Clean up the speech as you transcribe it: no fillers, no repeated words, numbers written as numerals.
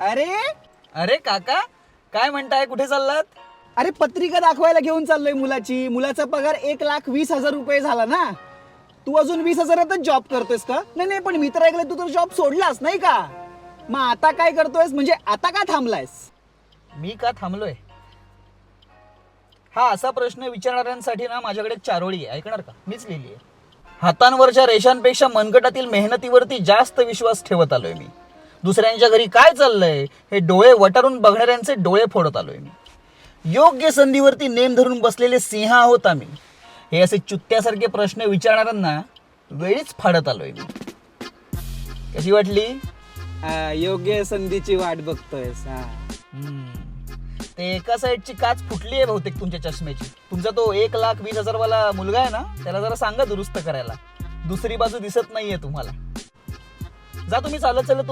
अरे अरे काका, काय म्हणताय, कुठे चाललात? अरे पत्रिका दाखवायला घेऊन चाललोय मुलाची. मुलाचा पगार 1,20,000 रुपये झाला ना. तू अजून 20,000तच जॉब करतोयस का? नाही नाही, पण मी तर ऐकलं तू तर जॉब सोडलास नाही का? मग आता काय करतोयस, म्हणजे आता का थांबलायस? मी का थांबलोय? हा असा प्रश्न विचारणाऱ्यांसाठी ना माझ्याकडे एक चारोळी आहे, ऐकणार का? मीच लिहिली आहे. हातांवरच्या रेषांपेक्षा मनगटातील मेहनतीवरती जास्त विश्वास ठेवत आलोय मी. दुसऱ्यांच्या घरी काय चाललंय हे डोळे वटारून बघणाऱ्यांचे डोळे फोडत आलोय मी. योग्य संधीवरती नेम धरून बसलेले सिंह आहोत आम्ही. हे असे चुत्त्यासारखे प्रश्न विचारणाऱ्यांना वेळीच फाडत आलोय मी. कशी वाटली? योग्य संधीची वाट बघतोयस. ते एका साईडची काच फुटली आहे बहुतेक तुमच्या चष्म्याची. तुमचा तो 1,20,000 वाला मुलगा आहे ना, त्याला जरा सांगा दुरुस्त करायला. दुसरी बाजू दिसत नाहीये तुम्हाला. जा तुम्ही चालत चालत